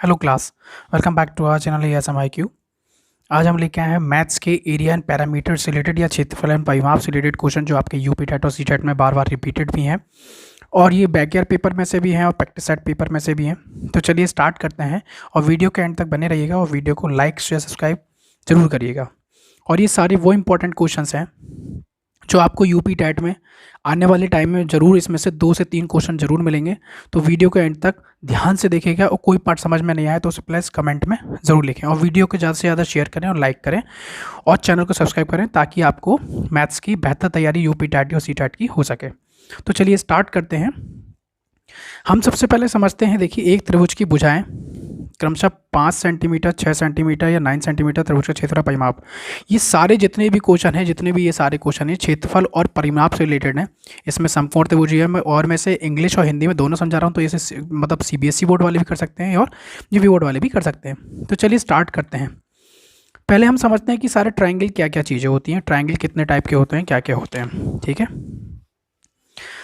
Hello class. Welcome back to our channel ASMIQ। आज हम लेके आए हैं मैथ्स के एरिया एंड पैरामीटर से रिलेटेड या क्षेत्रफल एंड परिमाप से रिलेटेड क्वेश्चन जो आपके यूपी टेट और सी टेट में बार बार रिपीटेड भी हैं और ये बैकईयर पेपर में से भी हैं और प्रैक्टिस सेट पेपर में से भी हैं। तो चलिए स्टार्ट करते हैं और वीडियो के एंड तक बने रहिएगा और वीडियो को लाइक शेयर सब्सक्राइब जरूर करिएगा। और ये सारे वो इंपॉर्टेंट क्वेश्चंस हैं जो आपको यूपी टेट में आने वाले टाइम में ज़रूर इसमें से 2 से 3 क्वेश्चन ज़रूर मिलेंगे। तो वीडियो के एंड तक ध्यान से देखिएगा और कोई पार्ट समझ में नहीं आए तो उसे प्लीज़ कमेंट में ज़रूर लिखें और वीडियो को ज़्यादा से ज़्यादा शेयर करें और लाइक करें और चैनल को सब्सक्राइब करें ताकि आपको मैथ्स की बेहतर तैयारी यूपी टेट और सी टेट की हो सके। तो चलिए स्टार्ट करते हैं। हम सबसे पहले समझते हैं, देखिए एक त्रिभुज की भुजाएं क्रमशः 5 सेंटीमीटर, 6 सेंटीमीटर या 9 सेंटीमीटर त्रिभुज का क्षेत्रफल परिमाप। ये सारे जितने भी क्वेश्चन हैं, जितने भी ये सारे क्वेश्चन हैं क्षेत्रफल और परिमाप से रिलेटेड हैं। इसमें समकोण त्रिभुज है और मैं से इंग्लिश और हिंदी में दोनों समझा रहा हूँ, तो इसे मतलब CBSE बोर्ड वाले भी कर सकते हैं और UP बोर्ड वाले भी कर सकते हैं। तो चलिए स्टार्ट करते हैं। पहले हम समझते हैं कि सारे ट्राइंगल क्या क्या चीज़ें होती हैं, ट्राइंगल कितने टाइप के होते हैं, क्या क्या होते हैं। ठीक है,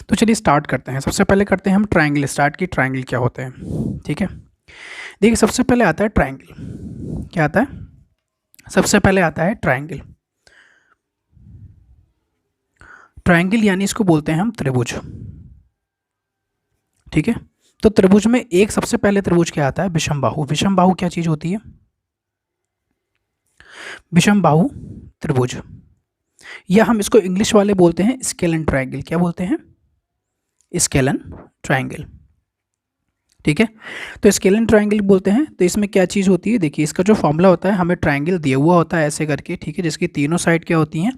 तो चलिए स्टार्ट करते हैं। सबसे पहले करते हैं हम ट्राइंगल स्टार्ट की, ट्राइंगल क्या होते हैं। ठीक है, देखिए सबसे पहले आता है ट्राइंगल। क्या आता है? सबसे पहले आता है ट्राइंगल। ट्राइंगल यानी इसको बोलते हैं हम त्रिभुज। ठीक है, तो त्रिभुज में एक सबसे पहले त्रिभुज क्या आता है? विषमबाहु। विषमबाहु क्या चीज होती है? विषमबाहु त्रिभुज, या हम इसको इंग्लिश वाले बोलते हैं स्केलन ट्राइंगल। क्या बोलते हैं? Scalene triangle. ठीक है, तो स्केलन ट्राइंगल बोलते हैं। तो इसमें क्या चीज़ होती है? देखिए इसका जो फॉर्मूला होता है, हमें ट्राइंगल दिया हुआ होता है ऐसे करके, ठीक है, जिसकी तीनों साइड क्या होती हैं?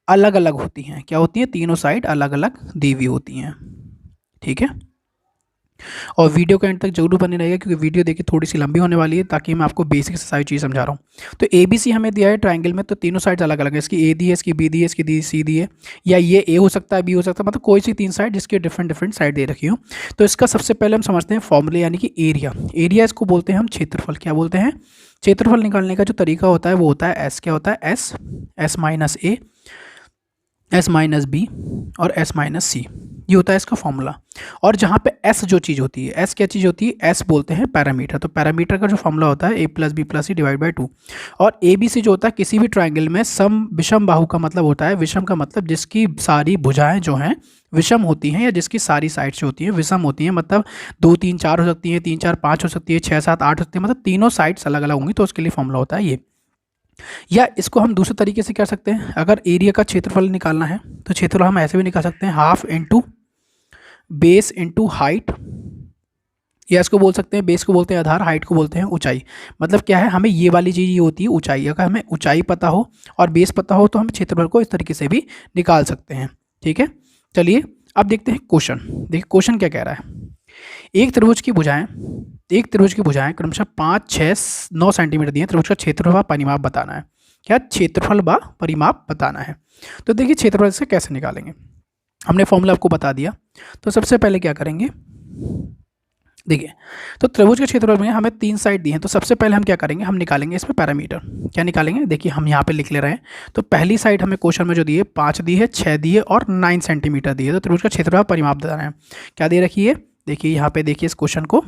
अलग अलग होती हैं। क्या होती हैं? तीनों साइड अलग अलग दी हुई होती हैं। ठीक है, और वीडियो के एंड तक जरूर बने रहेगा क्योंकि वीडियो देखिए थोड़ी सी लंबी होने वाली है, ताकि मैं आपको बेसिक से सारी चीज़ समझा रहा हूँ। तो ABC हमें दिया है ट्राइंगल में, तो तीनों साइड अलग अलग है। इसकी A दी है, इसकी B दी है, इसकी C दी है, या ये A हो सकता है, B हो सकता है, मतलब कोई सी 3 साइड जिसकी डिफरेंट डिफरेंट साइड दे रखी हो। तो इसका सबसे पहले हम समझते हैं फॉर्मूले, यानी कि एरिया। एरिया इसको बोलते हैं हम क्षेत्रफल। क्या बोलते हैं? क्षेत्रफल निकालने का जो तरीका होता है वो होता है S। क्या होता है? S minus A, S minus B और S माइनस C, ये होता है इसका फॉर्मूला। और जहाँ पे S जो चीज़ होती है, S क्या चीज़ होती है? S बोलते हैं पैरामीटर। तो पैरामीटर का जो फॉर्मूला होता है A plus B plus C divide by 2। और ABC जो होता है किसी भी ट्राइंगल में सम विषम बाहु का मतलब होता है, विषम का मतलब जिसकी सारी भुजाएं जो हैं विषम होती हैं, या जिसकी सारी साइड्स होती हैं विषम होती हैं, मतलब 2 3 4 हो सकती है, 3 4 5 हो सकती है, 6 7 8 हो सकती है, मतलब तीनों साइड्स अलग अलग होंगी। तो उसके लिए फॉर्मूला होता है ये। या इसको हम दूसरे तरीके से कर सकते हैं, अगर एरिया का क्षेत्रफल निकालना है तो क्षेत्रफल हम ऐसे भी निकाल सकते हैं, half into base into height, या इसको बोल सकते हैं, बेस को बोलते हैं आधार, हाइट को बोलते हैं ऊंचाई। मतलब क्या है, हमें ये वाली चीज़ ये होती है ऊंचाई। अगर हमें ऊंचाई पता हो और बेस पता हो तो हम क्षेत्रफल को इस तरीके से भी निकाल सकते हैं। ठीक है, चलिए अब देखते हैं क्वेश्चन। देखिए क्वेश्चन क्या कह रहा है। एक त्रिभुज की भुजाएं क्रमशः 5 6 9 सेंटीमीटर दी हैं। त्रिभुज का क्षेत्रफल व परिमाप बताना है। क्या? क्षेत्रफल व परिमाप बताना है। तो देखिए क्षेत्रफल से कैसे निकालेंगे, हमने फॉर्मूला आपको बता दिया। तो सबसे पहले क्या करेंगे, देखिए तो त्रिभुज के क्षेत्रफल में हमें 3 साइड दी हैं, तो सबसे पहले हम क्या करेंगे, हम निकालेंगे इसमें पैरामीटर। क्या निकालेंगे? देखिए हम यहाँ पे लिख ले रहे हैं। तो पहली साइड हमें क्वेश्चन में जो दी है 5 दी है, 6 दी है और 9 सेंटीमीटर दी है। तो त्रिभुज का क्षेत्रफल परिमाप बताना है। क्या दे रखी है? देखिए यहाँ पे देखिए इस क्वेश्चन को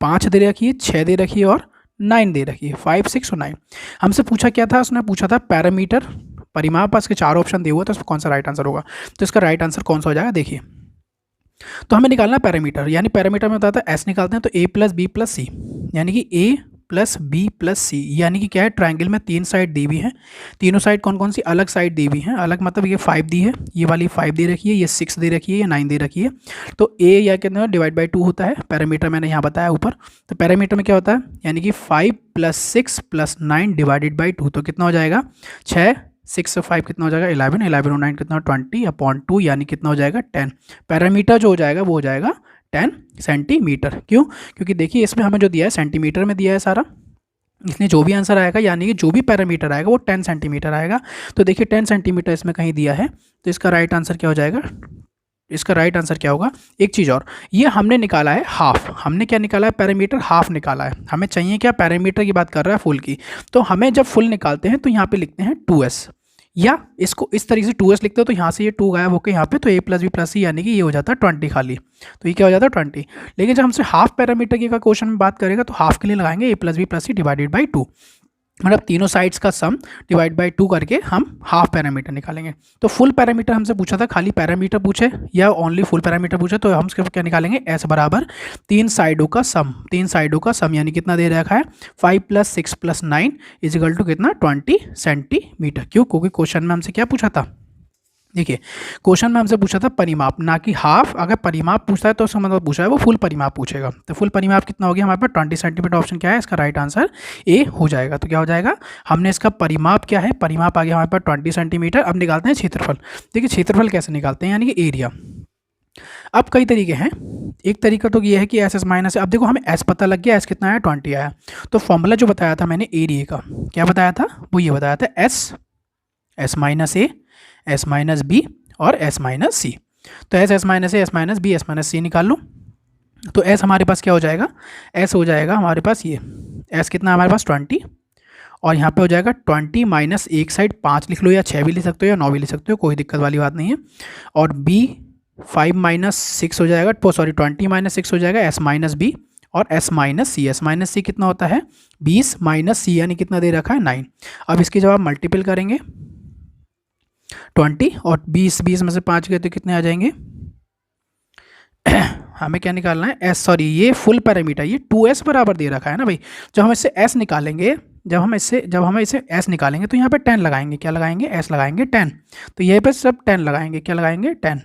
5 दे रखी है, 6 दे रखी है और 9 दे रखी है, 5 6 और 9। हमसे पूछा क्या था? उसने पूछा था पैरामीटर परिमाप। पास के 4 ऑप्शन दिए हुए, तो उसमें कौन सा राइट आंसर होगा? तो इसका राइट आंसर कौन सा हो जाएगा? देखिए तो हमें निकालना पैरामीटर, यानी पैरामीटर में बताता है S निकालते हैं, तो A प्लस बी प्लस सी, यानी कि A प्लस बी प्लस सी, यानी कि क्या है, ट्राइंगल में 3 साइड दी हुई हैं। तीनों साइड कौन कौन सी? अलग साइड दी हुई हैं। अलग मतलब ये 5 दी है, ये वाली 5 दे रखी है, ये 6 दे रखी है, ये 9 दे रखी है। तो A या कितना डिवाइड बाई 2 होता है, पैरामीटर मैंने यहाँ बताया ऊपर। तो पैरामीटर में क्या होता है, यानी कि 5 प्लस 6 प्लस 9 डिवाइडेड बाई 2, तो कितना हो जाएगा? 6 6 से 5 कितना हो जाएगा? 11 11 और 9 कितना? 20/2, यानी कितना हो जाएगा? 10। पैरामीटर जो हो जाएगा वो हो जाएगा 10 सेंटीमीटर। क्यों? क्योंकि देखिए इसमें हमें जो दिया है सेंटीमीटर में दिया है सारा, इसलिए जो भी आंसर आएगा, यानी कि जो भी पैरामीटर आएगा वो 10 सेंटीमीटर आएगा। तो देखिए 10 सेंटीमीटर इसमें कहीं दिया है, तो इसका राइट आंसर क्या हो जाएगा? इसका राइट आंसर क्या होगा? एक चीज़ और, ये हमने निकाला है हाफ। हमने क्या निकाला है? पैरामीटर हाफ निकाला है। हमें चाहिए क्या? पैरामीटर की बात कर रहा है फुल की। तो हमें जब फुल निकालते हैं तो यहाँ पे लिखते हैं 2S, या इसको इस तरीके से 2s लिखते हो तो यहाँ से ये 2 गायब होकर यहाँ पे, तो a प्लस बी प्लस सी यानी कि ये हो जाता है 20 खाली। तो ये क्या हो जाता है 20। लेकिन जब हमसे हाफ पैरामीटर की का क्वेश्चन में बात करेगा तो हाफ के लिए लगाएंगे a plus B plus C divided by 2, मतलब तीनों साइड्स का सम डिवाइड बाई 2 करके हम हाफ पैरामीटर निकालेंगे। तो फुल पैरामीटर हमसे पूछा था, खाली पैरामीटर पूछे या ओनली फुल पैरामीटर पूछे, तो हम इसके क्या निकालेंगे, s बराबर तीन साइडों का सम यानी कितना दे रखा है 5 + 6 + 9 इजिकल टू कितना 20 सेंटीमीटर। क्यों? क्योंकि क्वेश्चन में हमसे क्या पूछा था, देखिए क्वेश्चन में हमसे पूछा था परिमाप, ना कि हाफ। अगर परिमाप पूछता है तो उसका मतलब पूछा है वो फुल परिमाप पूछेगा। तो फुल परिमाप कितना हो गया हमारे पास 20 सेंटीमीटर। ऑप्शन क्या है इसका राइट आंसर ए हो जाएगा। तो क्या हो जाएगा, हमने इसका परिमाप क्या है, परिमाप आ गया हमारे पास 20 सेंटीमीटर। अब निकालते हैं क्षेत्रफल। देखिए क्षेत्रफल कैसे निकालते हैं, यानी कि एरिया। अब कई तरीके हैं, एक तरीका तो ये है कि एस एस माइनस। अब देखो हमें एस पता लग गया, एस कितना आया 20 आया। तो फॉर्मूला जो बताया था मैंने एरिया का, क्या बताया था, वो ये बताया था S minus A, S minus B और एस माइनस सी। तो S minus A, S minus B, S minus C निकाल लो। तो एस हमारे पास क्या हो जाएगा, एस हो जाएगा हमारे पास ये एस कितना हमारे पास 20, और यहाँ पे हो जाएगा 20 माइनस एक साइड 5 लिख लो, या 6 भी लिख सकते हो या 9 भी लिख सकते हो, कोई दिक्कत वाली बात नहीं है। और बी 5 माइनस 6 हो जाएगा, तो सॉरी 20 माइनस 6 हो जाएगा एस माइनस बी, और एस माइनस सी। एस माइनस सी कितना होता है 20 माइनस सी यानी कितना दे रखा है 9। अब इसकी जब आप मल्टीपल करेंगे 20 और 20 में से 5 गए तो कितने आ जाएंगे हमें क्या निकालना है एस, सॉरी ये फुल पैरामीटर, ये 2s बराबर दे रखा है ना भाई। जब हम इससे s निकालेंगे, जब हम इसे s निकालेंगे तो यहाँ पे 10 लगाएंगे, क्या लगाएंगे, s लगाएंगे 10। तो ये पे सब 10 लगाएंगे, क्या लगाएंगे 10।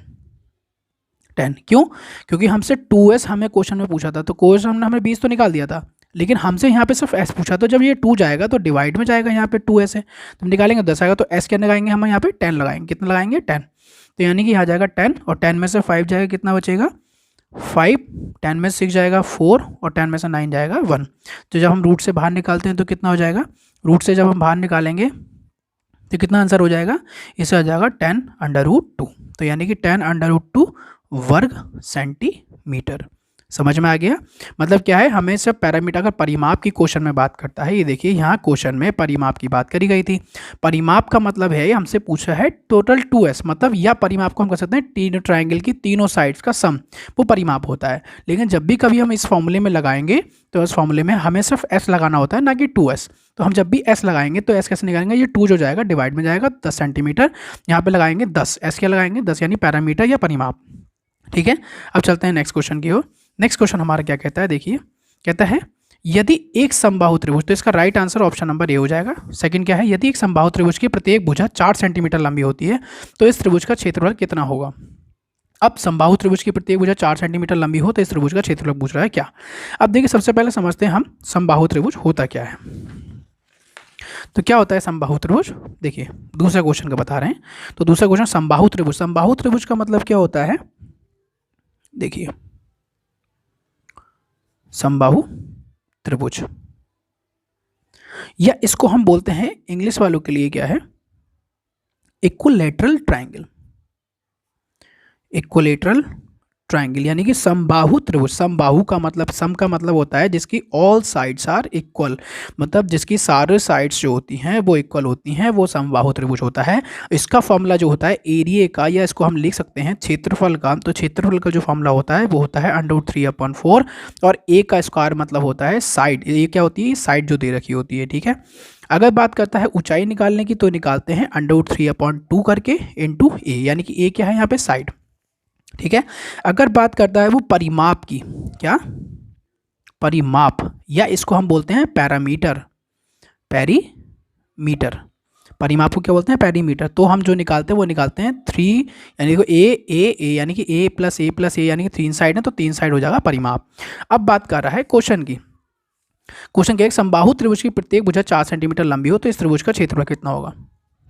क्यों? क्योंकि हमसे 2s हमें क्वेश्चन में पूछा था, तो क्वेश्चन में हमने 20 तो निकाल दिया था, लेकिन हमसे यहाँ पे सिर्फ s पूछा। तो जब ये 2 जाएगा तो डिवाइड में जाएगा, यहाँ पे 2s है तो हम निकालेंगे 10 आएगा, तो s क्या लगाएंगे हम यहाँ पे 10 लगाएंगे, कितना लगाएंगे 10। तो यानी कि यहाँ जाएगा 10, और 10 में से 5 जाएगा, कितना बचेगा 5, 10 में से 6 जाएगा 4, और 10 में से 9 जाएगा 1। तो जब हम रूट से बाहर निकालते हैं तो कितना हो जाएगा, रूट से जब हम बाहर निकालेंगे तो कितना आंसर हो जाएगा, इससे आ जाएगा 10√2। तो यानी कि 10√2 वर्ग सेंटीमीटर। समझ में आ गया? मतलब क्या है, हमें सब पैरामीटर, अगर परिमाप की क्वेश्चन में बात करता है, ये देखिए यहाँ क्वेश्चन में परिमाप की बात करी गई थी। परिमाप का मतलब है, हमसे पूछा है टोटल 2s, मतलब या परिमाप को हम कह सकते हैं तीनों ट्राइंगल की तीनों साइड्स का सम, वो परिमाप होता है। लेकिन जब भी कभी हम इस फॉर्मूले में लगाएंगे तो इस फॉर्मूले में हमें सिर्फ s लगाना होता है, ना कि 2s। तो हम जब भी s लगाएंगे तो s कैसे निकालेंगे, ये 2 जो जाएगा डिवाइड में जाएगा 10 सेंटीमीटर, यहाँ पे लगाएंगे 10, s क्या लगाएंगे 10 यानी पैरामीटर या परिमाप। ठीक है, अब चलते हैं नेक्स्ट क्वेश्चन की ओर। नेक्स्ट क्वेश्चन हमारा क्या कहता है, देखिए कहता है यदि एक समबाहु त्रिभुज, तो इसका right answer option number A हो जाएगा। सेकंड क्या है, यदि एक समबाहु त्रिभुज की प्रत्येक भुजा 4 सेंटीमीटर लंबी होती है तो इस त्रिभुज का क्षेत्रफल कितना होगा। अब समबाहु त्रिभुज की प्रत्येक भुजा 4 सेंटीमीटर लंबी हो तो इस त्रिभुज का क्षेत्रफल पूछ रहा है क्या। अब देखिए सबसे पहले समझते हैं हम समबाहु त्रिभुज होता क्या है। तो क्या होता है समबाहु त्रिभुज, देखिए दूसरा क्वेश्चन का बता रहे हैं। तो दूसरा क्वेश्चन समबाहु त्रिभुज, समबाहु त्रिभुज का मतलब क्या होता है, देखिए समबाहु त्रिभुज, या इसको हम बोलते हैं इंग्लिश वालों के लिए क्या है, इक्विलैटरल ट्रायंगल। इक्विलैटरल ट्रायंगल यानी कि समबाहु त्रिभुज। समबाहु का मतलब, सम का मतलब होता है जिसकी ऑल साइड्स आर इक्वल, मतलब जिसकी सारे साइड्स जो होती हैं वो इक्वल होती हैं, वो समबाहु त्रिभुज होता है। इसका फॉर्मूला जो होता है एरिया का, या इसको हम लिख सकते हैं क्षेत्रफल का। तो क्षेत्रफल का जो फॉर्मूला होता है वो होता है √3/4, और ए का स्क्वायर मतलब होता है साइड। ये क्या होती है, साइड जो दे रखी होती है। ठीक है, अगर बात करता है ऊंचाई निकालने की तो निकालते हैं √3/2 करके इंटू ए, यानी कि ए क्या है यहाँ पे साइड। ठीक है, अगर बात करता है वो परिमाप की, क्या परिमाप, या इसको हम बोलते हैं पैरामीटर, पेरीमीटर। परिमाप को क्या बोलते हैं, पेरीमीटर। तो हम जो निकालते हैं वो निकालते हैं 3, यानी कि ए यानी कि a + a यानी कि 3 साइड है तो 3 साइड हो जाएगा परिमाप। अब बात कर रहा है क्वेश्चन की। क्वेश्चन क्या है, समबाहु त्रिभुज की प्रत्येक भुजा 4 सेंटीमीटर लंबी हो तो इस त्रिभुज का क्षेत्रफल कितना होगा।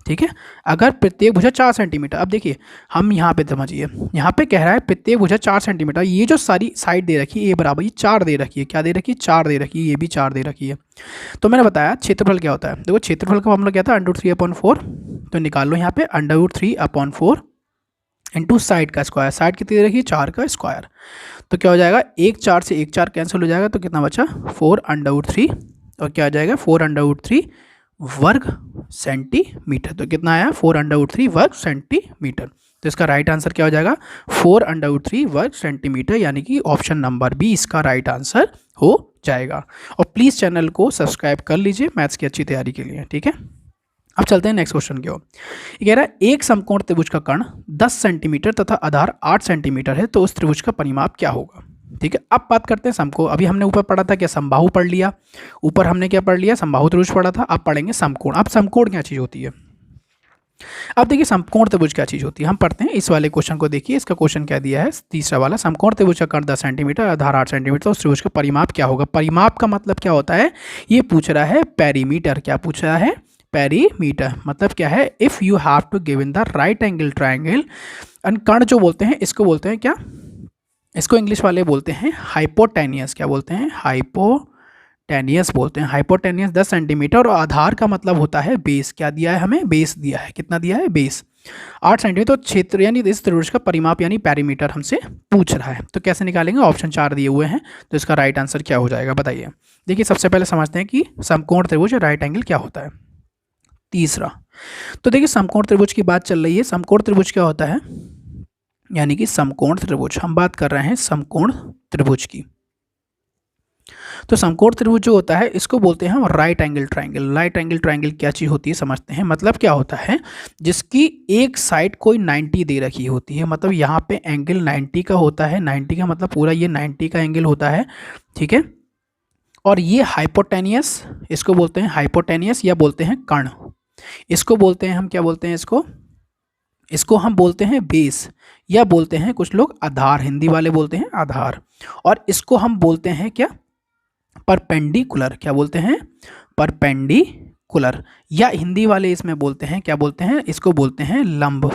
ठीक है, अगर प्रत्येक भुजा 4 सेंटीमीटर, अब देखिए हम यहाँ पे समझिए, यहाँ पे कह रहा है प्रत्येक भुजा 4 सेंटीमीटर, ये जो सारी साइड दे रखी है ए बराबर ये 4 दे रखी है, क्या दे रखी है 4 दे रखी है, ये भी 4 दे रखी है। तो मैंने बताया क्षेत्रफल क्या होता है, देखो क्षेत्रफल का फॉर्मूला क्या था √3/4, तो निकाल लो यहाँ पे √3/4 इंटू साइड का स्क्वायर। साइड कितनी दे रखी है 4 का स्क्वायर, तो क्या हो जाएगा 1 4 से 1 4 कैंसिल हो जाएगा, तो कितना बचा 4√3, और क्या आ जाएगा 4√3 वर्ग सेंटीमीटर। तो कितना आया 4/3 वर्ग सेंटीमीटर। तो इसका राइट आंसर क्या हो जाएगा 4/3 वर्ग सेंटीमीटर, यानी कि ऑप्शन नंबर बी इसका राइट आंसर हो जाएगा। और प्लीज़ चैनल को सब्सक्राइब कर लीजिए मैथ्स की अच्छी तैयारी के लिए, ठीक है। अब चलते हैं नेक्स्ट क्वेश्चन की ओर। ये कह रहा है एक समकोण त्रिभुज का कर्ण 10 सेंटीमीटर तथा आधार 8 सेंटीमीटर है, तो उस त्रिभुज का परिमाप क्या होगा। ठीक है, अब बात करते हैं समकोण। अभी हमने ऊपर पढ़ा था क्या, समबाहु पढ़ लिया, ऊपर हमने क्या पढ़ लिया, समबाहु त्रिभुज पढ़ा था। अब पढ़ेंगे समकोण। अब समकोण क्या चीज़ होती है, अब देखिए समकोण त्रिभुज क्या चीज़ होती है। हम पढ़ते हैं इस वाले क्वेश्चन को, देखिए इसका क्वेश्चन क्या दिया है, तीसरा वाला। समकोण त्रिभुज का कर्ण 10 सेंटीमीटर, आधार 8 सेंटीमीटर, तो उस त्रिभुज का परिमाप क्या होगा। परिमाप का मतलब क्या होता है, ये पूछ रहा है पेरीमीटर। क्या पूछ रहा है, पेरीमीटर। मतलब क्या है, if you have to give in the right angle triangle, and कर्ण जो बोलते हैं इसको बोलते हैं क्या, इसको इंग्लिश वाले बोलते हैं हाइपोटेनियस। क्या बोलते हैं, हाइपोटेनियस बोलते हैं। हाइपोटेनियस 10 सेंटीमीटर, और आधार का मतलब होता है बेस। क्या दिया है हमें, बेस दिया है। कितना दिया है, बेस 8 सेंटीमीटर। तो क्षेत्र यानी इस त्रिभुज का परिमाप यानी पेरीमीटर हमसे पूछ रहा है। तो कैसे निकालेंगे, ऑप्शन 4 दिए हुए हैं। तो इसका राइट आंसर क्या हो जाएगा बताइए। देखिए सबसे पहले समझते हैं कि समकोण त्रिभुज राइट एंगल क्या होता है। तीसरा, तो देखिए समकोण त्रिभुज की बात चल रही है। समकोण त्रिभुज क्या होता है, यानी कि समकोण त्रिभुज, हम बात कर रहे हैं समकोण त्रिभुज की। तो समकोण त्रिभुज जो होता है इसको बोलते हैं हम right angle triangle. Right angle triangle क्या चीज़ होती है समझते हैं। मतलब क्या होता है, जिसकी एक साइड कोई 90 दे रखी होती है। मतलब यहाँ पे एंगल 90 का होता है। 90 का मतलब पूरा ये 90 का एंगल होता है, ठीक है। और ये हाइपोटेनियस, इसको बोलते हैं हाइपोटेनियस या बोलते हैं कर्ण। इसको बोलते हैं हम क्या बोलते हैं, इसको हम बोलते हैं बेस, या बोलते हैं कुछ लोग आधार, हिंदी वाले बोलते हैं आधार। और इसको हम बोलते हैं क्या, परपेंडिकुलर। क्या बोलते हैं, परपेंडिकुलर। या हिंदी वाले इसमें बोलते हैं, क्या बोलते हैं, इसको बोलते हैं लंब।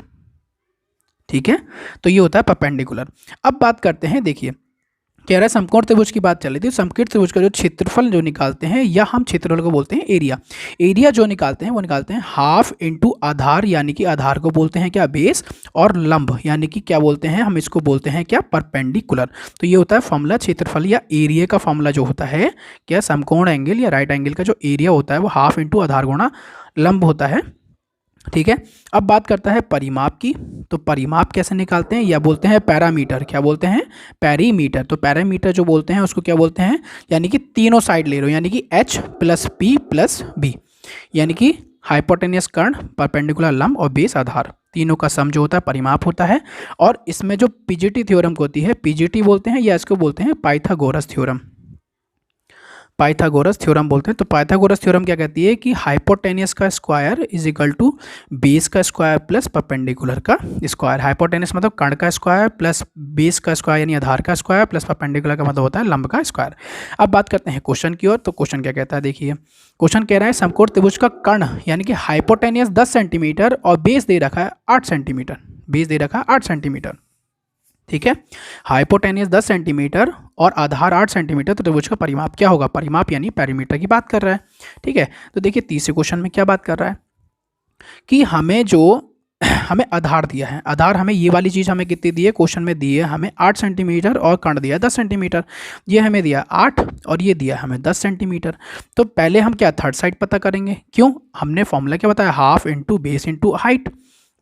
ठीक है, तो ये होता है परपेंडिकुलर। अब बात करते हैं, देखिए कह रहा है समकोण त्रिभुज की बात चल रही थी। समकोण त्रिभुज का जो क्षेत्रफल जो निकालते हैं, या हम क्षेत्रफल को बोलते हैं एरिया। एरिया जो निकालते हैं वो निकालते हैं हाफ इंटू आधार, यानी कि आधार को बोलते हैं क्या, बेस, और लंब यानी कि क्या बोलते हैं, हम इसको बोलते हैं क्या, परपेंडिकुलर। तो ये होता है फॉर्मूला क्षेत्रफल या एरिया का फॉर्मूला जो होता है क्या, समकोण एंगल या राइट एंगल का जो एरिया होता है वो हाफ इंटू आधार गुणा लंब होता है। ठीक है, अब बात करता है परिमाप की। तो परिमाप कैसे निकालते हैं, या बोलते हैं पैरामीटर। क्या बोलते हैं, पेरीमीटर। तो पैरामीटर जो बोलते हैं उसको क्या बोलते हैं, यानी कि तीनों साइड ले रहे हो, यानी कि H + P + B, यानी कि हाइपोटेनियस कर्ण, परपेंडिकुलर लंब और बेस आधार, तीनों का सम जो होता है परिमाप होता है। और इसमें जो पीजीटी थ्योरम होती है, पीजीटी बोलते हैं या इसको बोलते हैं पाइथागोरस थ्योरम। पाइथागोरस थ्योरम बोलते हैं। तो पाइथागोरस थ्योरम क्या कहती है कि हाइपोटेनियस का square is equal to base का स्क्वायर प्लस परपेंडिकुलर का स्क्वायर। हाइपोटेनियस मतलब कर्ण का स्क्वायर प्लस बेस का स्क्वायर यानी आधार का स्क्वायर प्लस परपेंडिकुलर का मतलब होता है लंब का स्क्वायर। अब बात करते हैं क्वेश्चन की ओर। तो क्वेश्चन क्या कहता है, देखिए क्वेश्चन कह रहा है समकोण त्रिभुज का कर्ण यानी कि हाइपोटेनियस 10 सेंटीमीटर और बेस दे रखा है 8 सेंटीमीटर। बेस दे रखा है 8 सेंटीमीटर, ठीक है। हाइपोटेनियस 10 सेंटीमीटर और आधार 8 सेंटीमीटर, तो त्रिभुज का परिमाप क्या होगा। परिमाप यानी पेरीमीटर की बात कर रहा है, ठीक है। तो देखिए तीसरे क्वेश्चन में क्या बात कर रहा है कि हमें आधार दिया है। आधार हमें ये वाली चीज़ हमें कितनी दी है, क्वेश्चन में दी है हमें 8 सेंटीमीटर और कर्ण दिया है 10 सेंटीमीटर। ये हमें दिया 8 और ये दिया हमें 10 सेंटीमीटर। तो पहले हम क्या थर्ड साइड पता करेंगे। क्यों, हमने फॉर्मूला क्या बताया, half into base into height.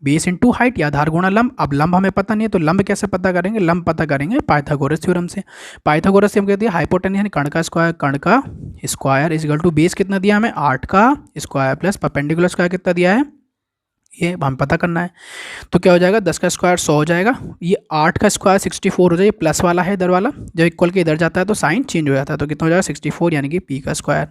Base into height या आधार गुणा लंब। अब लंब हमें पता नहीं है, तो लंब कैसे पता करेंगे, लंब पता करेंगे पाइथागोरस थ्योरम से। पाइथागोरस से हम कहते हैं हाइपोटेनियस कर्ण का square is equal to base कितना दिया हमें 8 का स्क्वायर प्लस परपेंडिकुलर स्क्वायर कितना दिया है, ये हमें पता करना है। तो क्या हो जाएगा, 10 का स्क्वायर 100 हो जाएगा, ये 8 का स्क्वायर 64 हो जाएगा, प्लस वाला है इधर वाला, जब इक्वल के इधर जाता है तो साइन चेंज हो जाता है। तो कितना हो जाएगा 64 यानी कि पी का स्क्वायर।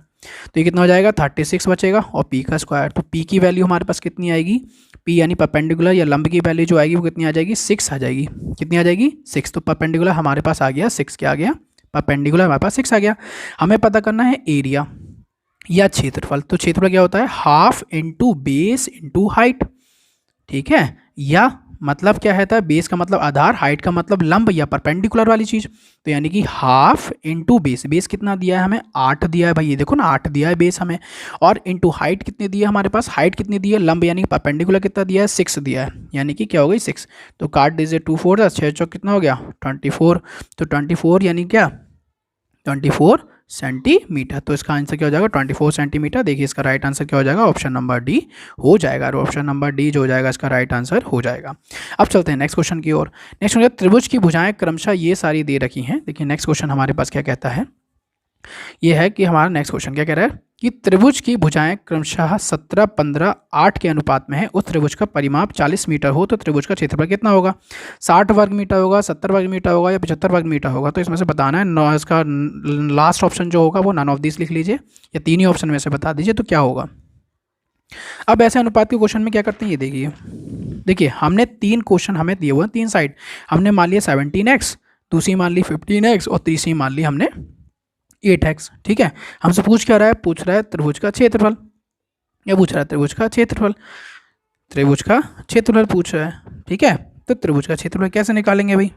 तो ये कितना हो जाएगा 36 बचेगा और पी का स्क्वायर। तो पी की वैल्यू हमारे पास कितनी आएगी, पी यानी परपेंडिकुलर या लंब की वैल्यू जो आएगी वो कितनी आ जाएगी, 6 आ जाएगी। कितनी आ जाएगी 6। तो परपेंडिकुलर हमारे पास आ गया 6, क्या आ गया, परपेंडिकुलर हमारे पास 6 आ गया। हमें पता करना है एरिया या क्षेत्रफल। तो क्षेत्रफल क्या होता है, half into base into height, ठीक है। या मतलब क्या है, बेस का मतलब आधार, हाइट का मतलब लंब या परपेंडिकुलर वाली चीज़। तो यानी कि हाफ इंटू बेस, बेस कितना दिया है हमें 8 दिया है भाई, ये देखो ना 8 दिया है बेस हमें। और इंटू हाइट कितनी दी है हमारे पास, हाइट कितनी दी है, लंब यानी परपेंडिकुलर कितना दिया है 6 दिया है, यानी कि क्या हो गई 6। तो काट दीजिए 2 4 6 चौक कितना हो गया 24। तो 24 यानी क्या 24 सेंटीमीटर। तो इसका आंसर क्या हो जाएगा 24 सेंटीमीटर। देखिए इसका राइट आंसर क्या हो जाएगा, ऑप्शन नंबर डी हो जाएगा। और ऑप्शन नंबर डी जो हो जाएगा इसका राइट आंसर हो जाएगा। अब चलते हैं नेक्स्ट क्वेश्चन की ओर। नेक्स्ट क्वेश्चन, त्रिभुज की भुजाएं क्रमशः ये सारी दे रखी हैं। देखिए नेक्स्ट क्वेश्चन हमारे पास क्या कहता है, ये है कि हमारा नेक्स्ट क्वेश्चन क्या कह रहा है कि त्रिभुज की भुजाएं क्रमशः 17, 15, 8 के अनुपात में है। उस त्रिभुज का परिमाप 40 मीटर हो तो त्रिभुज का क्षेत्रफल कितना होगा, 60 वर्ग मीटर होगा, 70 वर्ग मीटर होगा या 75 वर्ग मीटर होगा। तो इसमें से बताना है। इसका लास्ट ऑप्शन जो होगा वो नन ऑफ दिस लिख लीजिए, या तीन ही ऑप्शन में से बता दीजिए तो क्या होगा। अब ऐसे अनुपात के क्वेश्चन में क्या करते हैं, ये देखिए हमने तीन क्वेश्चन हमें दिए हुए हैं, तीन साइड हमने मान लिया 17x, दूसरी मान ली 15x और तीसरी मान ली हमने 8x। ठीक है, हमसे पूछ क्या रहा है, पूछ रहा है त्रिभुज का क्षेत्रफल, या पूछ रहा है त्रिभुज का क्षेत्रफल, त्रिभुज का क्षेत्रफल पूछ रहा है। ठीक है, तो त्रिभुज का क्षेत्रफल कैसे निकालेंगे भाई।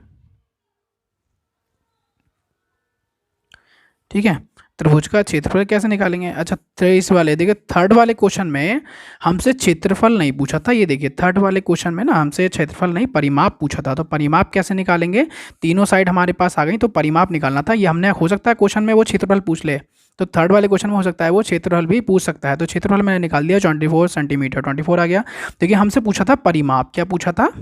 ठीक है, त्रिभुज का क्षेत्रफल कैसे निकालेंगे। अच्छा, 23 वाले देखिए, थर्ड वाले क्वेश्चन में हमसे क्षेत्रफल नहीं पूछा था। ये देखिए थर्ड वाले क्वेश्चन में ना हमसे क्षेत्रफल नहीं परिमाप पूछा था। तो परिमाप कैसे निकालेंगे, तीनों साइड हमारे पास आ गई तो परिमाप निकालना था। ये हमने, हो सकता है क्वेश्चन में वो क्षेत्रफल पूछ ले, तो थर्ड वाले क्वेश्चन में हो सकता है वो क्षेत्रफल भी पूछ सकता है। तो क्षेत्रफल मैंने निकाल दिया 24 सेंटीमीटर, 24 आ गया। देखिए हमसे पूछा था परिमाप, क्या पूछा था,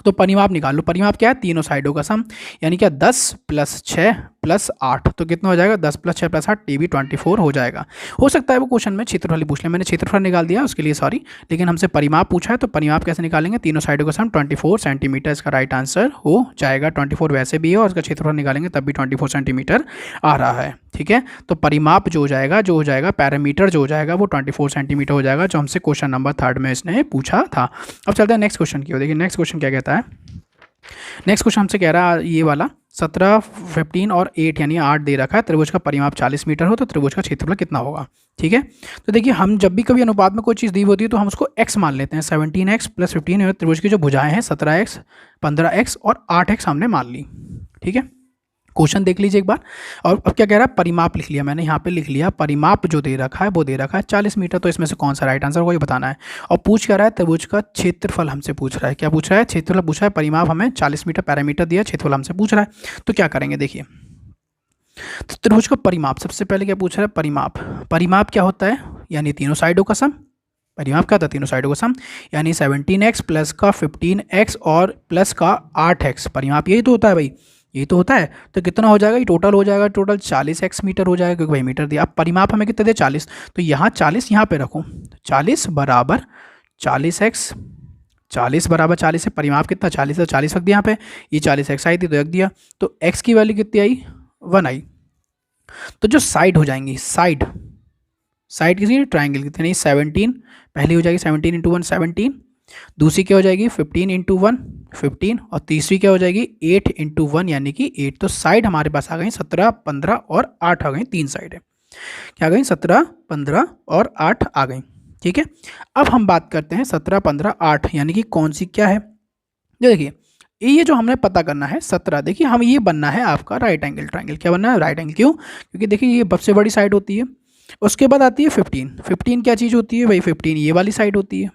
तो परिमाप निकाल लो। परिमाप क्या है, तीनों साइडों का सम, यानी क्या 10 + 6 + 8, तो कितना हो जाएगा 10 + 6 + 8 टीवी 24 हो जाएगा। हो सकता है वो क्वेश्चन में क्षेत्रफल पूछ ले, मैंने क्षेत्रफल निकाल दिया उसके लिए सॉरी, लेकिन हमसे परिमाप पूछा है तो परिमाप कैसे निकालेंगे, तीनों साइडों का सम 24 सेंटीमीटर इसका राइट आंसर हो जाएगा। 24 वैसे भी है और उसका क्षेत्रफल निकालेंगे तब भी 24 सेंटीमीटर आ रहा है। ठीक है, तो परिमाप जो हो जाएगा पैरामीटर जो हो जाएगा वो 24 सेंटीमीटर हो जाएगा, जो हमसे क्वेश्चन नंबर 3 में इसने पूछा था। अब चलते हैं नेक्स्ट क्वेश्चन की ओर। देखिए नेक्स्ट क्वेश्चन क्या कहता है, नेक्स्ट क्वेश्चन हमसे कह रहा है ये वाला 17, 15 और 8 यानी 8 दे रखा है। त्रिभुज का परिमाप 40 मीटर हो तो त्रिभुज का क्षेत्रफल कितना होगा। ठीक है, तो देखिए हम जब भी कभी अनुपात में कोई चीज़ दी होती है तो हम उसको x मान लेते हैं। 17x + 15 त्रिभुज की जो भुजाएं हैं 17x, 15x और 8x हमने मान ली। ठीक है, क्वेश्चन देख लीजिए एक बार। और अब क्या कह रहा है, परिमाप लिख लिया मैंने, यहाँ पे लिख लिया परिमाप जो दे रखा है वो दे रखा है 40 मीटर। तो इसमें से कौन सा राइट आंसर, वही बताना है। और पूछ क्या रहा है, त्रिभुज का क्षेत्रफल हमसे पूछ रहा है। क्या पूछ रहा है, क्षेत्रफल पूछा है। परिमाप हमें 40 मीटर पैरामीटर दिया, क्षेत्रफल हमसे पूछ रहा है। तो क्या करेंगे, देखिए तो त्रिभुज का परिमाप, सबसे पहले क्या पूछ रहा है, परिमाप। परिमाप क्या होता है, यानी तीनों साइडों का सम। परिमाप क्या होता है, तीनों साइडों का सम, यानी 17x प्लस का 15x और प्लस का 8x। परिमाप यही तो होता है भाई, ये तो होता है। तो कितना हो जाएगा, ये टोटल हो जाएगा, टोटल 40x मीटर हो जाएगा, क्योंकि भाई मीटर दिया। अब परिमाप हमें कितना दे 40, तो यहाँ 40 यहाँ पे रखो, 40 बराबर 40x, 40 बराबर 40 है। परिमाप कितना 40 है, 40 रख दिया यहाँ पे, ये 40x आई थी तो रख दिया। तो x की वैल्यू कितनी आई, 1 आई। तो जो साइड हो जाएंगी, साइड किसी ट्राइंगल कितनी, 17 पहली हो जाएगी, 17 × 1 17, दूसरी क्या हो जाएगी 15 × 1 15, और तीसरी क्या हो जाएगी 8 × 1 यानी कि 8। तो साइड हमारे पास आ गई 17, 15 और 8 आ गई, तीन साइड है। क्या आ गई 17, 15 और 8 आ गई। ठीक है, अब हम बात करते हैं 17, 15, 8 यानी कि कौन सी क्या है। देखिए ये जो हमने पता करना है 17, देखिए हम ये बनना है आपका राइट एंगल ट्राइंगल। क्या बनना है, राइट एंगल। क्यों, क्योंकि देखिए ये सबसे बड़ी साइड होती है। उसके बाद आती है 15, 15 क्या चीज़ होती है भाई, 15 ये वाली साइड होती है,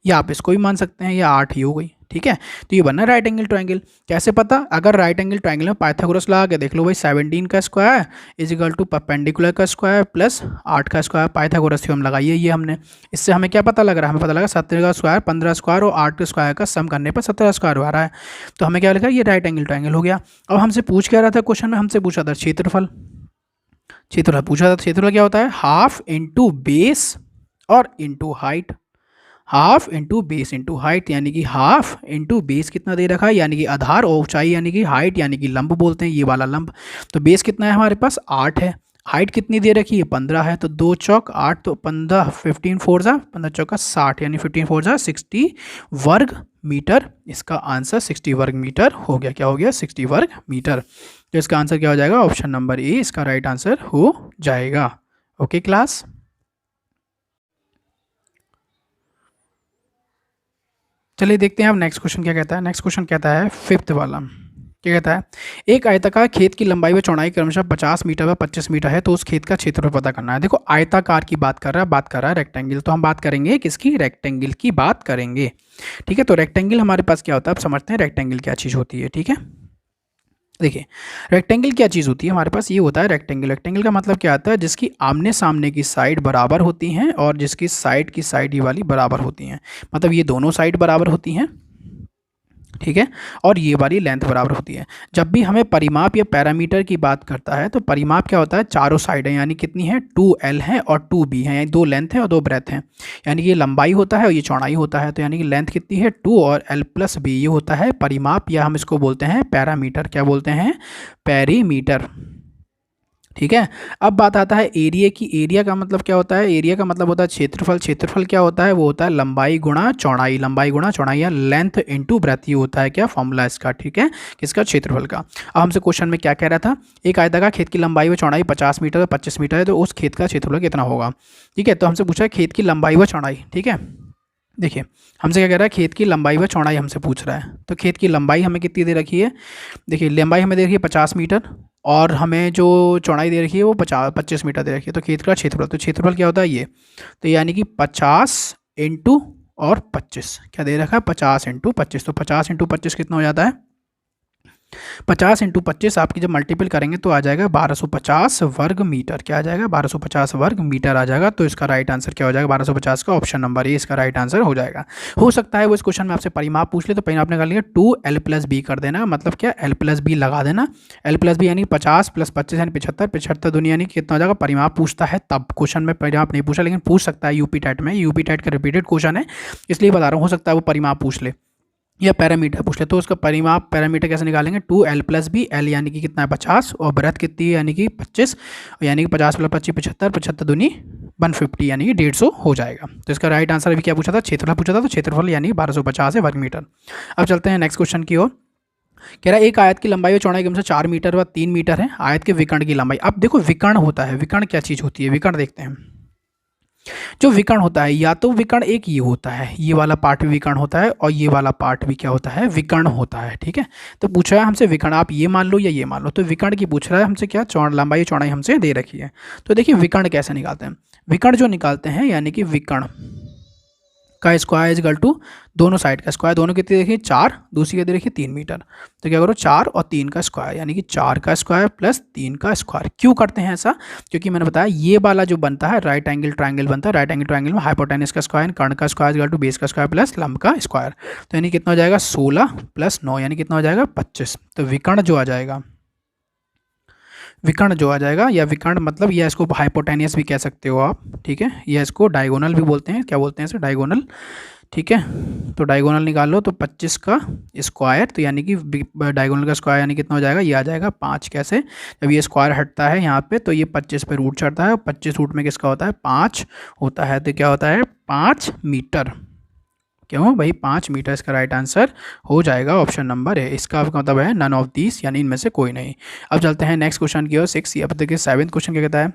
या आप इसको भी मान सकते हैं, या 8 ही हो गई। ठीक है, तो ये बनना है राइट एंगल ट्राइंगल। कैसे पता, अगर राइट एंगल ट्राइंगल में पाइथागोरस लगा के देख लो भाई, 17 का स्क्वायर = परपेंडिकुलर का स्क्वायर प्लस 8 का स्क्वायर। पाइथागोरस थ्योरम लगाइए ये हमने, इससे हमें क्या पता लग रहा है, हमें पता लगा 17 का स्क्वायर 15 स्क्वायर और 8 के स्क्वायर का सम करने पर 17 स्क्वायर आ रहा है। तो हमें क्या लिखा, ये राइट एंगल ट्राइंगल हो गया। अब हमसे पूछ क्या रहा था क्वेश्चन में, हमसे पूछा था क्षेत्रफल। क्षेत्रफल पूछा था, क्षेत्रफल क्या होता है, हाफ इंटू बेस और into height. Half into base into height, यानी कि हाफ इंटू बेस कितना दे रखा है, यानी कि आधार, और ऊंचाई यानी कि हाइट यानी कि लंब बोलते हैं, ये वाला लंब। तो बेस कितना है हमारे पास 8 है, हाइट कितनी दे रखी है 15 है। तो 2 चौक 8, तो 15 15 4 जा 15 चौका 60, यानी 15 4 जा 60 वर्ग मीटर। इसका आंसर 60 वर्ग मीटर हो गया। क्या हो गया, 60 वर्ग मीटर। तो इसका आंसर क्या हो जाएगा, ऑप्शन नंबर ए इसका राइट आंसर हो जाएगा। ओके क्लास, चलिए देखते हैं अब नेक्स्ट क्वेश्चन क्या कहता है। नेक्स्ट क्वेश्चन कहता है 5th वाला, क्या कहता है, एक आयताकार खेत की लंबाई व चौड़ाई क्रमशः 50 मीटर व 25 मीटर है, तो उस खेत का क्षेत्रफल पता करना है। देखो आयताकार की बात कर रहा है, रेक्टेंगल। तो हम बात करेंगे किसकी, रेक्टेंगल की बात करेंगे। ठीक है, तो रेक्टेंगल हमारे पास क्या होता है, अब समझते हैं रेक्टेंगल क्या चीज़ होती है। ठीक है, देखिए रेक्टेंगल क्या चीज़ होती है, हमारे पास ये होता है रेक्टेंगल। रेक्टेंगल का मतलब क्या आता है, जिसकी आमने सामने की साइड बराबर होती हैं और जिसकी साइड की साइड ये वाली बराबर होती हैं, मतलब ये दोनों साइड बराबर होती हैं, ठीक है, और ये वाली लेंथ बराबर होती है। जब भी हमें परिमाप या पैरामीटर की बात करता है तो परिमाप क्या होता है, चारों साइड है, यानी कितनी है 2L है और 2B है, यानी 2 लेंथ है और 2 ब्रेथ है, यानी कि ये लंबाई होता है और ये चौड़ाई होता है, तो यानी कि लेंथ कितनी है 2 और L+B, ये होता है परिमाप, या हम इसको बोलते हैं पैरामीटर। क्या बोलते हैं, पेरीमीटर, ठीक है। अब बात आता है एरिया की। एरिया का मतलब क्या होता है, एरिया का मतलब होता है क्षेत्रफल। क्षेत्रफल क्या होता है, वो होता है लंबाई गुणा चौड़ाई, लंबाई गुणा चौड़ाई, या लेंथ इनटू ब्रेथ, ये होता है क्या फॉर्मूला इसका, ठीक है, किसका, क्षेत्रफल का। अब हमसे क्वेश्चन में क्या कह रहा था, एक आयताकार खेत की लंबाई व चौड़ाई 50 मीटर और 25 मीटर है, तो उस खेत का क्षेत्रफल कितना होगा, ठीक है। तो हमसे पूछा है खेत की लंबाई व चौड़ाई, ठीक है। देखिए हमसे क्या कह रहा है, खेत की लंबाई व चौड़ाई हमसे पूछ रहा है, तो खेत की लंबाई हमें कितनी दे रखी है, देखिए लंबाई हमें दे रखी है 50 मीटर और हमें जो चौड़ाई दे रखी है वो 25 मीटर दे रखी है। तो खेत का क्षेत्रफल, तो क्षेत्रफल क्या होता है ये, तो यानी कि 50 इंटू और 25, क्या दे रखा है 50 इंटू 25, तो 50 इंटू 25 कितना हो जाता है, 50 इंटू 25 आपकी जब मल्टीपल करेंगे तो आ जाएगा 1250 वर्ग मीटर। क्या आ जाएगा, 1250 वर्ग मीटर आ जाएगा। तो इसका राइट आंसर क्या हो जाएगा, 1250 का ऑप्शन नंबर ए इसका राइट आंसर हो जाएगा। हो सकता है वो इस क्वेश्चन में आपसे परिमाप पूछ ले, तो परिमाप निकाल लिया 2L+B कर देना, मतलब क्या L+B लगा देना। L+B यानी 50 + 25 यानी 75, 75 दूनी यानी कितना हो जाएगा, परिमाप पूछता है तब, क्वेश्चन में परिमाप नहीं पूछा, लेकिन पूछ सकता है यूपी टेट में, यूपी टेट का रिपीटेड क्वेश्चन है इसलिए बता रहा हूँ, हो सकता है वो परिमाप पूछ ले या पैरामीटर पूछ ले। तो उसका परिमाप पैरामीटर कैसे निकालेंगे, 2L+B, L यानी कि कितना है 50 और ब्रेथ कितनी है यानी कि 25, यानी कि 50 + 25 75, 75 दूनी 150 यानी कि 150 हो जाएगा। तो इसका राइट आंसर अभी क्या पूछा था, क्षेत्रफल पूछा था, तो क्षेत्रफल यानी 1250 है वर्ग मीटर। अब चलते हैं नेक्स्ट क्वेश्चन की ओर। कह रहा है एक आयत की लंबाई और चौड़ाई कम से 4 मीटर व 3 मीटर है, आयत के विकर्ण की लंबाई। अब देखो विकर्ण होता है, विकर्ण क्या चीज़ होती है, विकर्ण देखते हैं। जो विकर्ण होता है, या तो विकर्ण एक ये होता है, ये वाला पार्ट भी विकर्ण होता है और ये वाला पार्ट भी क्या होता है, विकर्ण होता है, ठीक है। तो पूछा है हमसे विकर्ण, आप ये मान लो या ये मान लो, तो विकर्ण की पूछ रहा है हमसे, क्या लंबाई चौड़ाई हमसे दे रखी है। तो देखिए विकर्ण कैसे निकालते हैं, विकर्ण जो निकालते हैं यानी कि विकर्ण का स्क्वायर इज इक्वल टू दोनों साइड का स्क्वायर, दोनों कितनी देखिए 4, दूसरी कितनी देखिए 3 मीटर। तो क्या करो 4 और 3 का स्क्वायर, यानी कि 4 का स्क्वायर प्लस 3 का स्क्वायर। क्यों करते हैं ऐसा, क्योंकि मैंने बताया ये वाला जो बनता है राइट एंगल ट्रायंगल बनता है, राइट एंगल ट्रायंगल में हाइपोटेनस का स्क्वायर, कर्ण का स्क्वायर इक्वल टू बेस का स्क्वायर प्लस लंब का स्क्वायर। तो यानी कितना हो जाएगा 16 + 9 यानी कितना हो जाएगा 25। तो विकर्ण जो आ जाएगा, विकर्ण जो आ जाएगा, या विकर्ण मतलब या इसको हाइपोटेनियस भी कह सकते हो आप, ठीक है, या इसको डायगोनल भी बोलते हैं, क्या बोलते हैं इसे, डायगोनल, ठीक है। तो डायगोनल निकाल लो, तो 25 का स्क्वायर, तो यानी कि डायगोनल का स्क्वायर यानी कितना हो जाएगा, ये आ जाएगा 5। कैसे, जब ये स्क्वायर हटता है यहाँ पे तो ये 25 पे रूट चढ़ता है और 25 रूट में किसका होता है 5 होता है, तो क्या होता है 5 मीटर। क्यों भाई 5 मीटर इसका राइट आंसर हो जाएगा, ऑप्शन नंबर है इसका मतलब है नन ऑफ दीस, यानी इनमें से कोई नहीं। अब चलते हैं नेक्स्ट क्वेश्चन की ओर 6। अब देखिए 7th क्वेश्चन क्या कहता है।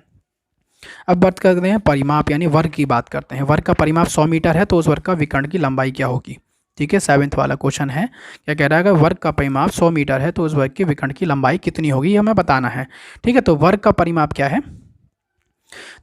अब बात करते हैं परिमाप यानी वर्ग की बात करते हैं। वर्ग का परिमाप 100 मीटर है तो उस वर्ग का विकर्ण की लंबाई क्या होगी, ठीक है। 7th वाला क्वेश्चन है, क्या कह रहा है, अगर वर्ग का परिमाप 100 मीटर है तो उस वर्ग के विकर्ण की लंबाई कितनी होगी, ये हमें बताना है, ठीक है। तो वर्ग का परिमाप क्या है,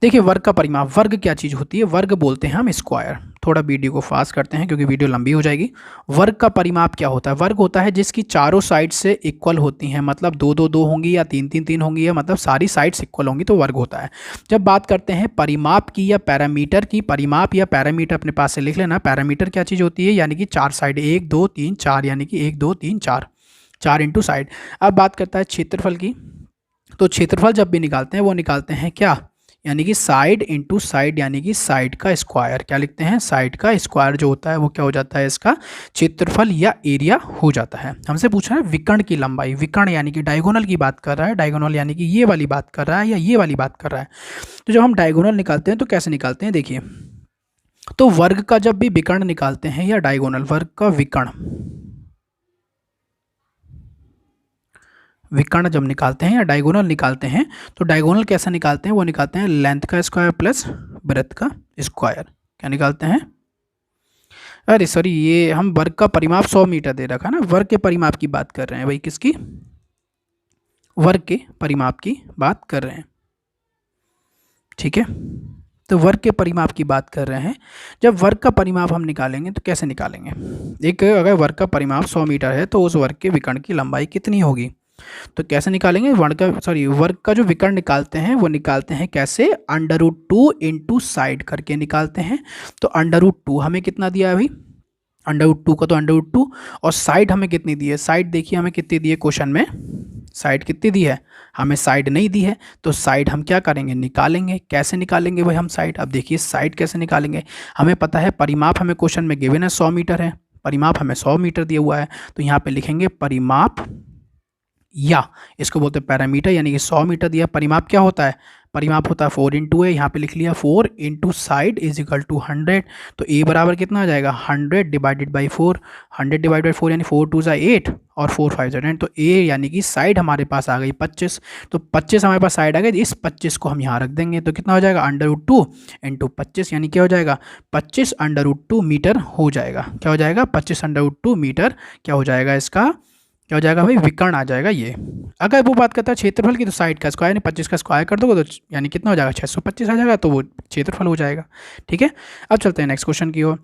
देखिए वर्ग का परिमाप, वर्ग क्या चीज़ होती है, वर्ग बोलते हैं हम स्क्वायर। थोड़ा वीडियो को फास्ट करते हैं क्योंकि वीडियो लंबी हो जाएगी। वर्ग का परिमाप क्या होता है, वर्ग होता है जिसकी चारों साइड से इक्वल होती हैं, मतलब 2 2 2 होंगी या 3 3 3 होंगी, या मतलब सारी साइड्स इक्वल होंगी तो वर्ग होता है। जब बात करते हैं परिमाप की या पैरामीटर की, परिमाप या पैरामीटर अपने पास से लिख लेना। पैरामीटर क्या चीज़ होती है, यानी कि 4 साइड, 1 2 3 4, यानी कि 1 2 3 4, 4 इंटू साइड। अब बात करता है क्षेत्रफल की, तो क्षेत्रफल जब भी निकालते हैं वो निकालते हैं क्या, यानी कि साइड इंटू साइड, यानी कि साइड का स्क्वायर। क्या लिखते हैं, साइड का स्क्वायर जो होता है वो क्या हो जाता है, इसका क्षेत्रफल या एरिया हो जाता है। हमसे पूछा है विकर्ण की लंबाई, विकर्ण यानी कि डायगोनल की बात कर रहा है, डायगोनल यानी कि ये वाली बात कर रहा है या ये वाली बात कर रहा है। तो जब हम डायगोनल निकालते हैं तो कैसे निकालते हैं, देखिए तो वर्ग का जब भी विकर्ण निकालते हैं या डायगोनल, वर्ग का विकर्ण, विकर्ण जब निकालते हैं या डायगोनल निकालते हैं तो डायगोनल कैसा निकालते हैं, वो निकालते हैं लेंथ का स्क्वायर प्लस ब्रेथ का स्क्वायर। क्या निकालते हैं, अरे सॉरी ये हम वर्ग का परिमाप 100 मीटर दे रखा ना, वर्ग के परिमाप की बात कर रहे हैं भाई, किसकी, वर्ग के परिमाप की बात कर रहे हैं, ठीक है। तो वर्ग के परिमाप की बात कर रहे हैं। जब वर्ग का परिमाप हम निकालेंगे तो कैसे निकालेंगे, एक अगर वर्ग का परिमाप 100 मीटर है तो उस वर्ग के विकर्ण की लंबाई कितनी होगी, तो कैसे निकालेंगे, वर्ग का जो विकर्ण निकालते हैं वो निकालते हैं कैसे, √2 इंटू साइड करके निकालते हैं। तो √2 हमें कितना दिया है अभी, √2 का तो √2, और साइड हमें कितनी दी है, साइड देखिए हमें कितनी दी है क्वेश्चन में, साइड कितनी दी है, हमें साइड नहीं दी है। तो साइड हम क्या करेंगे, निकालेंगे। कैसे निकालेंगे भाई हम साइड, अब देखिए साइड कैसे निकालेंगे। हमें पता है परिमाप हमें क्वेश्चन में गिवन है 100 मीटर है, परिमाप हमें 100 मीटर दिया हुआ है। तो यहाँ पे लिखेंगे परिमाप, या इसको बोलते हैं पैरामीटर, यानी कि 100 मीटर दिया। परिमाप क्या होता है, परिमाप होता है 4 इंटू है, यहाँ पे लिख लिया 4 into side is equal to 100। तो ए बराबर कितना आ जाएगा, 100 डिवाइडेड बाई 4, 100 डिवाइड बाई 4 यानी 4 2 8 और 4 5 10। तो ए यानी कि साइड हमारे पास आ गई 25। तो 25 हमारे पास साइड आ गई, इस 25 को हम यहाँ रख देंगे। तो कितना हो जाएगा, √2 इंटू 25 यानी क्या हो जाएगा, 25 √2 मीटर हो जाएगा। क्या हो जाएगा, 25 √2 मीटर क्या हो जाएगा, इसका क्या हो जाएगा भाई, विकर्ण आ जाएगा ये। अगर वो बात करता है क्षेत्रफल की, तो साइड का स्क्वायर, यानी 25 का स्क्वायर कर दोगे तो यानी कितना हो जाएगा, 625 आ जाएगा, तो वो क्षेत्रफल हो जाएगा। ठीक है, अब चलते हैं नेक्स्ट क्वेश्चन की ओर।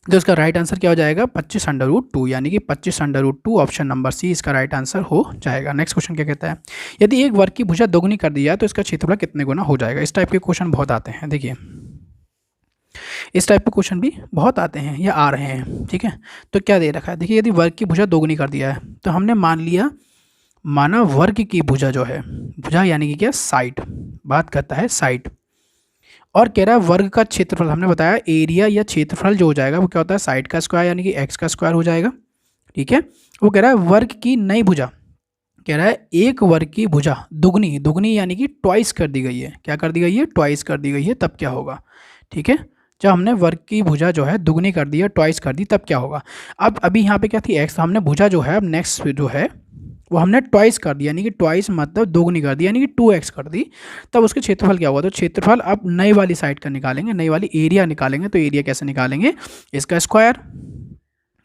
तो इसका राइट आंसर क्या हो जाएगा, 25 √2, यानी कि 25 √2 ऑप्शन नंबर सी इसका राइट आंसर हो जाएगा। नेक्स्ट क्वेश्चन क्या कहता है, यदि एक वर्ग की भुजा दोगुनी कर दी जाए तो इसका क्षेत्रफल कितने गुना हो जाएगा। इस टाइप के क्वेश्चन बहुत आते हैं, देखिए इस टाइप के क्वेश्चन भी बहुत आते हैं या आ रहे हैं। ठीक है, तो क्या दे रखा है, देखिए यदि वर्ग की भुजा दोगुनी कर दिया है, तो हमने माना वर्ग की भुजा जो है, भुजा यानी कि क्या, साइड, बात करता है साइड, और कह रहा है वर्ग का क्षेत्रफल, हमने बताया एरिया या क्षेत्रफल जो हो जाएगा वो क्या होता है, साइड का स्क्वायर यानी कि एक्स का स्क्वायर हो जाएगा। ठीक है, वो कह रहा है वर्ग की नई भुजा, कह रहा है एक वर्ग की भुजा दुगनी, दुगनी यानी कि ट्वाइस कर दी गई है। क्या कर दी गई है, ट्वाइस कर दी गई है, तब क्या होगा। ठीक है, जब हमने वर्ग की भुजा जो है दुगनी कर दी है, ट्वाइस कर दी, तब क्या होगा। अब अभी यहाँ पे क्या थी, एक्स, हमने भुजा जो है अब नेक्स्ट जो है वो हमने ट्वाइस कर दी, यानी कि ट्वाइस मतलब दोगुनी कर दी, यानी कि 2x कर दी, तब उसके क्षेत्रफल क्या होगा। तो क्षेत्रफल अब नई वाली साइड का निकालेंगे, नई वाली एरिया निकालेंगे। तो एरिया कैसे निकालेंगे, इसका स्क्वायर,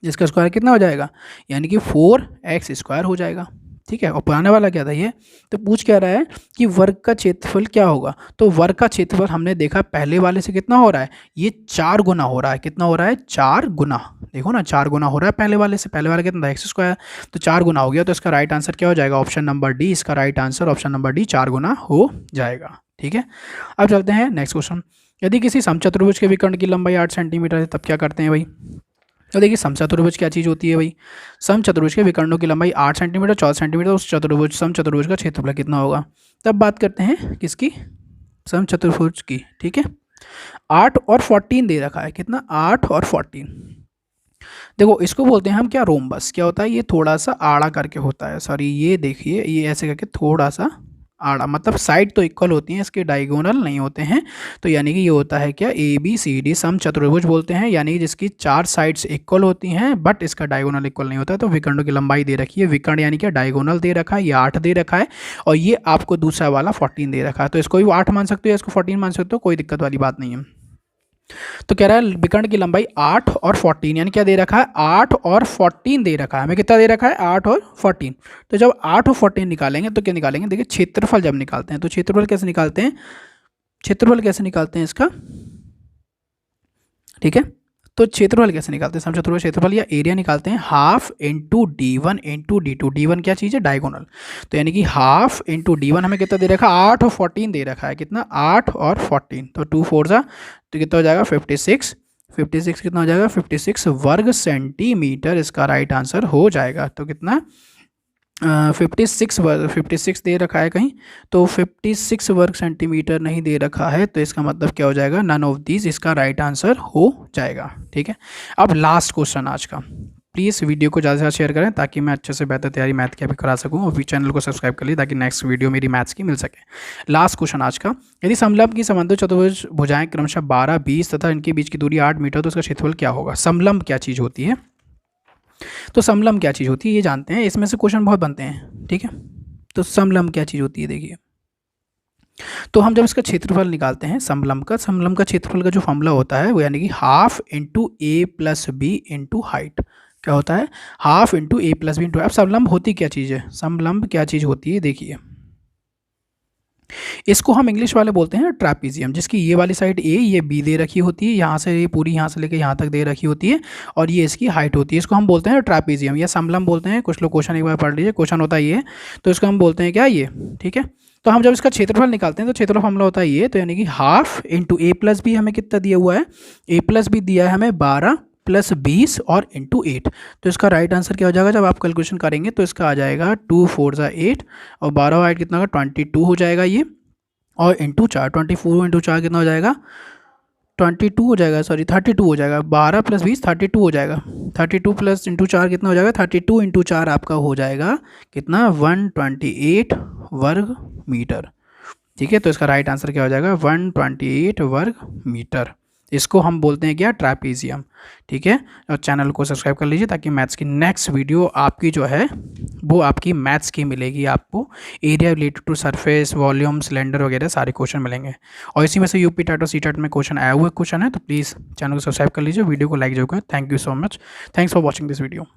इसका स्क्वायर कितना हो जाएगा, यानी कि 4x² हो जाएगा। ठीक है, और पुराने वाला क्या था ये, तो पूछ क्या रहा है कि वर्ग का क्षेत्रफल क्या होगा। तो वर्ग का क्षेत्रफल हमने देखा पहले वाले से कितना हो रहा है, ये 4 गुना हो रहा है। कितना हो रहा है, 4 गुना, देखो ना 4 गुना हो रहा है पहले वाले से। पहले वाला कितना था, x², तो 4 गुना हो गया। तो इसका राइट आंसर क्या हो जाएगा, ऑप्शन नंबर डी इसका right answer, option number D 4 गुना हो जाएगा। ठीक है, अब चलते हैं नेक्स्ट क्वेश्चन। यदि किसी समचतुर्भुज के विकर्ण की लंबाई 8 सेंटीमीटर है, तब क्या करते हैं भाई। तो देखिए समचतुर्भुज क्या चीज़ होती है भाई, समचतुर्भुज के विकर्णों की लंबाई 8 सेंटीमीटर 14 सेंटीमीटर, उस चतुर्भुज समचतुर्भुज का क्षेत्रफल कितना होगा। तब बात करते हैं किसकी, समचतुर्भुज की। ठीक है, 8 और 14 दे रखा है, कितना, 8 और 14। देखो इसको बोलते हैं हम क्या, रोम्बस। क्या होता है, ये थोड़ा सा आड़ा करके होता है, सॉरी ये देखिए ये ऐसे करके थोड़ा सा आड़ा, मतलब साइड तो इक्वल होती हैं, इसके डायगोनल नहीं होते हैं। तो यानी कि ये होता है क्या, ABCD समचतुर्भुज बोलते हैं, यानी कि जिसकी 4 साइड्स इक्वल होती हैं बट इसका डायगोनल इक्वल नहीं होता। तो विकर्णों की लंबाई दे रखी है, विकर्ण यानी क्या, डायगोनल दे रखा है, ये 8 दे रखा है, और ये आपको दूसरा वाला 14 दे रखा है। तो इसको भी 8 मान सकते हो या इसको 14 मान सकते हो, कोई दिक्कत वाली बात नहीं है। तो कह रहा है विकर्ण की लंबाई 8 और 14, यानी क्या दे रखा है, 8 और 14 दे रखा है, हमें कितना दे रखा है, 8 और 14। तो जब 8 और 14 निकालेंगे तो क्या निकालेंगे, देखिए क्षेत्रफल जब निकालते हैं, तो क्षेत्रफल कैसे निकालते हैं, क्षेत्रफल कैसे निकालते हैं इसका। ठीक है, तो क्षेत्रफल कैसे निकालते हैं, समचतुर्भुज क्षेत्रफल या एरिया निकालते हैं, half into D1 into D2। D1 क्या चीज़ है, डायगोनल। तो यानी कि हाफ इंटू D1 हमें कितना दे रखा है, 8 और 14 दे रखा है, कितना, 8 और 14। तो 2 4 जा, तो कितना हो जाएगा, 56। 56 कितना हो जाएगा, 56 वर्ग सेंटीमीटर इसका राइट आंसर हो जाएगा। तो कितना, 56 दे रखा है कहीं, तो 56 वर्ग सेंटीमीटर नहीं दे रखा है, तो इसका मतलब क्या हो जाएगा, नन ऑफ दीज इसका राइट आंसर हो जाएगा। ठीक है, अब लास्ट क्वेश्चन आज का, प्लीज़ वीडियो को ज़्यादा से ज़्यादा शेयर करें ताकि मैं अच्छे से बेहतर तैयारी मैथ की भी करा सकूं, और चैनल को सब्सक्राइब कर लीजिए ताकि नेक्स्ट वीडियो मेरी मैथ्स की मिल सके। लास्ट क्वेश्चन आज का, यदि समलंब की समांतर चतुर्भुज भुजाएं क्रमशः 12, 20 तथा इनके बीच की दूरी 8 मीटर, तो उसका क्षेत्रफल क्या होगा। समलंब क्या चीज़ होती है, तो समलंब क्या चीज़ होती है ये जानते हैं, इसमें से क्वेश्चन बहुत बनते हैं। ठीक है, तो समलंब क्या चीज़ होती है, देखिए तो हम जब इसका क्षेत्रफल निकालते हैं समलंब का क्षेत्रफल का जो फॉर्मूला होता है वो यानी कि half into A plus B into height. क्या होता है, half into A plus B into. अब समलंब होती क्या चीज़ है, समलंब क्या चीज़ होती है, देखिए इसको हम इंग्लिश वाले बोलते हैं ट्रैपीजियम, जिसकी ये वाली साइड ए, ये बी दे रखी होती है, यहाँ से ये पूरी यहाँ से लेके यहाँ तक दे रखी होती है, और ये इसकी हाइट होती है। इसको हम बोलते हैं ट्रैपीजियम या समलम बोलते हैं। कुछ लोग क्वेश्चन एक बार पढ़ लीजिए, क्वेश्चन होता है ये, तो इसको हम बोलते हैं क्या, ये, ठीक है। तो हम जब इसका क्षेत्रफल निकालते हैं तो क्षेत्रफल फॉर्मूला होता है ये, तो यानी कि हाफ इंटू ए प्लस बी, हमें कितना दिया हुआ है, ए प्लस बी दिया है हमें 12 प्लस 20 और इंटू 8। तो इसका राइट आंसर क्या हो जाएगा, जब आप कैलकुलेशन करेंगे तो इसका आ जाएगा 2 4 ज़ा 8 और 12 और 8 कितना होगा 22 हो जाएगा ये, और इंटू 4, 24 इंटू 4 कितना हो जाएगा 22 हो जाएगा, सॉरी 32 हो जाएगा, 12 प्लस 20 32 हो जाएगा, 32 प्लस इंटू 4 कितना हो जाएगा 32 इंटू 4 आपका हो जाएगा कितना 128 वर्ग मीटर, ठीक है। तो इसका राइट आंसर क्या हो जाएगा 128 वर्ग मीटर। इसको हम बोलते हैं क्या, ट्रैपीजियम, ठीक है। और चैनल को सब्सक्राइब कर लीजिए ताकि मैथ्स की नेक्स्ट वीडियो आपकी जो है वो आपकी मैथ्स की मिलेगी, आपको area related to surface, volume, cylinder वगैरह सारे क्वेश्चन मिलेंगे। और इसी में से यूपी टेट और सी टेट में क्वेश्चन आया हुआ क्वेश्चन है, तो प्लीज़ चैनल को सब्सक्राइब कर लीजिए, वीडियो को लाइक जो करें। Thank you so much, thanks for watching this video.